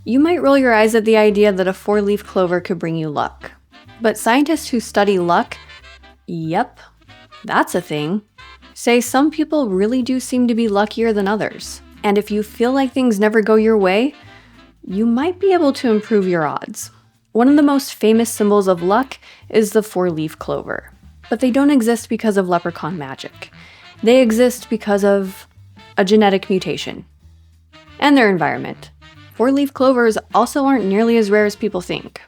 You might roll your eyes at the idea that a 4-leaf clover could bring you luck. But scientists who study luck, yep, that's a thing, say some people really do seem to be luckier than others. And if you feel like things never go your way, you might be able to improve your odds. One of the most famous symbols of luck is the 4-leaf clover. But they don't exist because of leprechaun magic. They exist because of a genetic mutation and their environment. 4-leaf clovers also aren't nearly as rare as people think.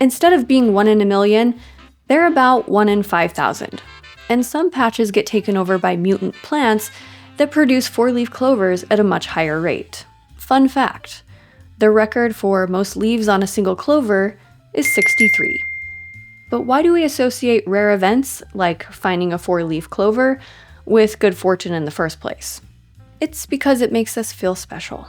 Instead of being 1 in a million, they're about 1 in 5,000. And some patches get taken over by mutant plants that produce 4-leaf clovers at a much higher rate. Fun fact, the record for most leaves on a single clover is 63. But why do we associate rare events, like finding a 4-leaf clover, with good fortune in the first place? It's because it makes us feel special.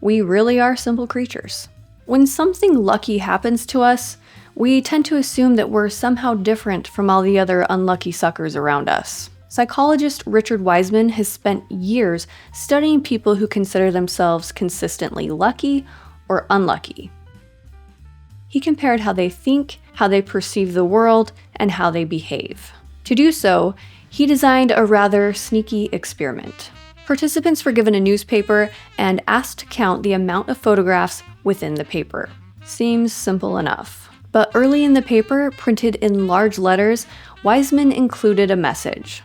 We really are simple creatures. When something lucky happens to us, we tend to assume that we're somehow different from all the other unlucky suckers around us. Psychologist Richard Wiseman has spent years studying people who consider themselves consistently lucky or unlucky. He compared how they think, how they perceive the world, and how they behave. To do so, he designed a rather sneaky experiment. Participants were given a newspaper and asked to count the amount of photographs within the paper. Seems simple enough. But early in the paper, printed in large letters, Wiseman included a message.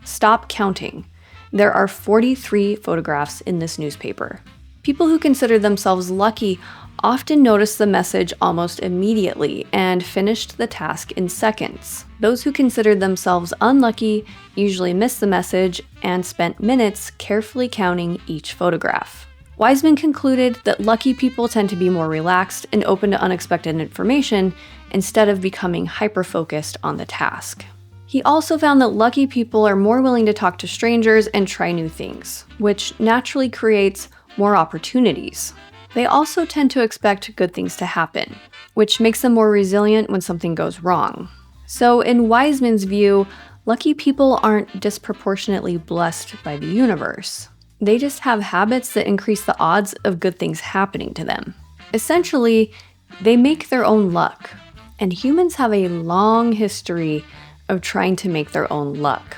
Stop counting. There are 43 photographs in this newspaper. People who consider themselves lucky often noticed the message almost immediately and finished the task in seconds. Those who considered themselves unlucky usually missed the message and spent minutes carefully counting each photograph. Wiseman concluded that lucky people tend to be more relaxed and open to unexpected information instead of becoming hyper-focused on the task. He also found that lucky people are more willing to talk to strangers and try new things, which naturally creates more opportunities. They also tend to expect good things to happen, which makes them more resilient when something goes wrong. So in Wiseman's view, lucky people aren't disproportionately blessed by the universe. They just have habits that increase the odds of good things happening to them. Essentially, they make their own luck, and humans have a long history of trying to make their own luck.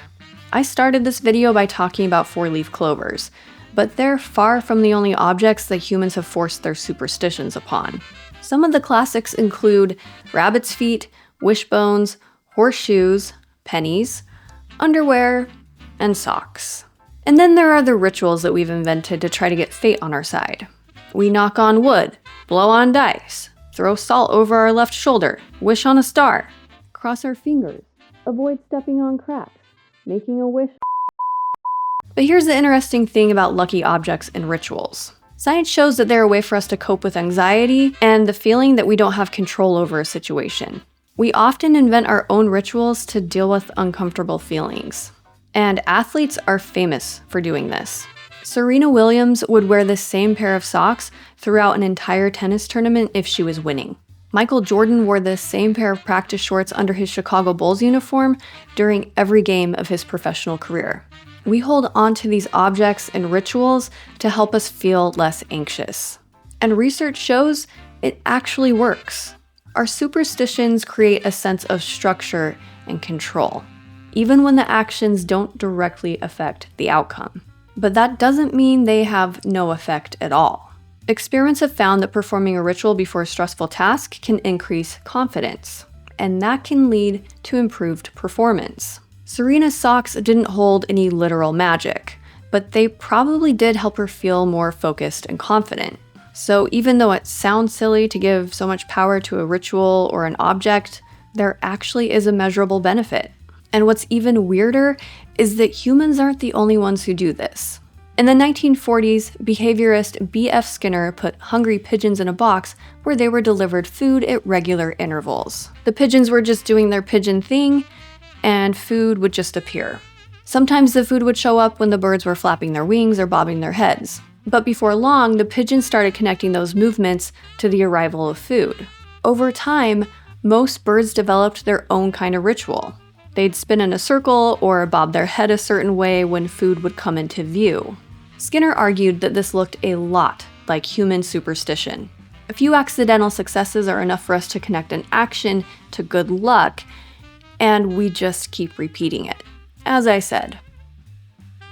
I started this video by talking about 4-leaf clovers, but they're far from the only objects that humans have forced their superstitions upon. Some of the classics include rabbit's feet, wishbones, horseshoes, pennies, underwear, and socks. And then there are the rituals that we've invented to try to get fate on our side. We knock on wood, blow on dice, throw salt over our left shoulder, wish on a star, cross our fingers, avoid stepping on cracks, making a wish. But here's the interesting thing about lucky objects and rituals. Science shows that they're a way for us to cope with anxiety and the feeling that we don't have control over a situation. We often invent our own rituals to deal with uncomfortable feelings. And athletes are famous for doing this. Serena Williams would wear the same pair of socks throughout an entire tennis tournament if she was winning. Michael Jordan wore the same pair of practice shorts under his Chicago Bulls uniform during every game of his professional career. We hold on to these objects and rituals to help us feel less anxious. And research shows it actually works. Our superstitions create a sense of structure and control, even when the actions don't directly affect the outcome. But that doesn't mean they have no effect at all. Experiments have found that performing a ritual before a stressful task can increase confidence, and that can lead to improved performance. Serena's socks didn't hold any literal magic, but they probably did help her feel more focused and confident. So even though it sounds silly to give so much power to a ritual or an object, there actually is a measurable benefit. And what's even weirder is that humans aren't the only ones who do this. In the 1940s, behaviorist B.F. Skinner put hungry pigeons in a box where they were delivered food at regular intervals. The pigeons were just doing their pigeon thing, and food would just appear. Sometimes the food would show up when the birds were flapping their wings or bobbing their heads. But before long, the pigeons started connecting those movements to the arrival of food. Over time, most birds developed their own kind of ritual. They'd spin in a circle or bob their head a certain way when food would come into view. Skinner argued that this looked a lot like human superstition. A few accidental successes are enough for us to connect an action to good luck, and we just keep repeating it. As I said,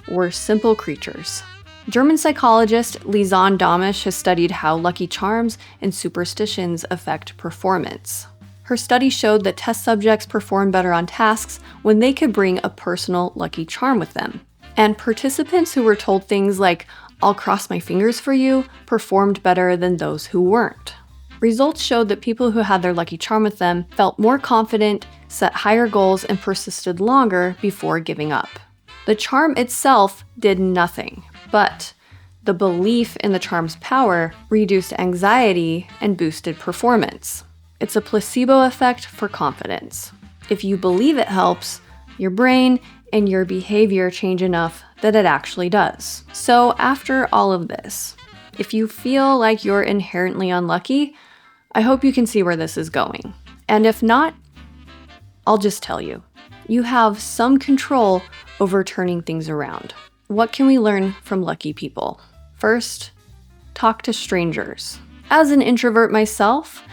we're simple creatures. German psychologist Lisanne Damisch has studied how lucky charms and superstitions affect performance. Her study showed that test subjects performed better on tasks when they could bring a personal lucky charm with them. And participants who were told things like, "I'll cross my fingers for you," performed better than those who weren't. Results showed that people who had their lucky charm with them felt more confident, set higher goals, and persisted longer before giving up. The charm itself did nothing, but the belief in the charm's power reduced anxiety and boosted performance. It's a placebo effect for confidence. If you believe it helps, your brain and your behavior change enough that it actually does. So after all of this, if you feel like you're inherently unlucky, I hope you can see where this is going. And if not, I'll just tell you. You have some control over turning things around. What can we learn from lucky people? First, talk to strangers. As an introvert myself,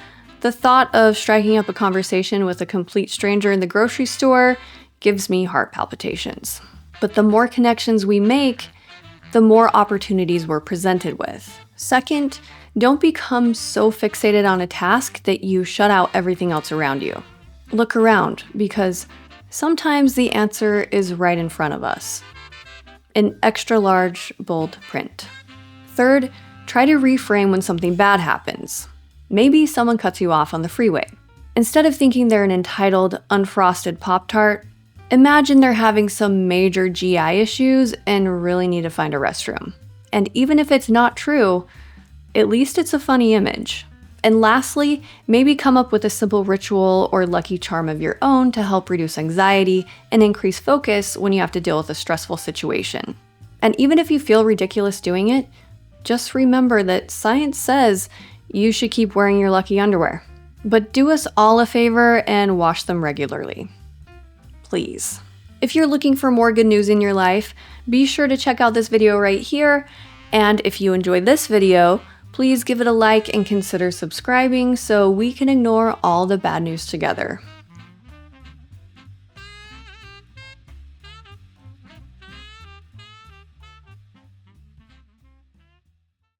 the thought of striking up a conversation with a complete stranger in the grocery store gives me heart palpitations. But the more connections we make, the more opportunities we're presented with. Second, don't become so fixated on a task that you shut out everything else around you. Look around, because sometimes the answer is right in front of us. In extra large, bold print. Third, try to reframe when something bad happens. Maybe someone cuts you off on the freeway. Instead of thinking they're an entitled, unfrosted Pop-Tart, imagine they're having some major GI issues and really need to find a restroom. And even if it's not true, at least it's a funny image. And lastly, maybe come up with a simple ritual or lucky charm of your own to help reduce anxiety and increase focus when you have to deal with a stressful situation. And even if you feel ridiculous doing it, just remember that science says you should keep wearing your lucky underwear. But do us all a favor and wash them regularly. Please. If you're looking for more good news in your life, be sure to check out this video right here. And if you enjoyed this video, please give it a like and consider subscribing so we can ignore all the bad news together.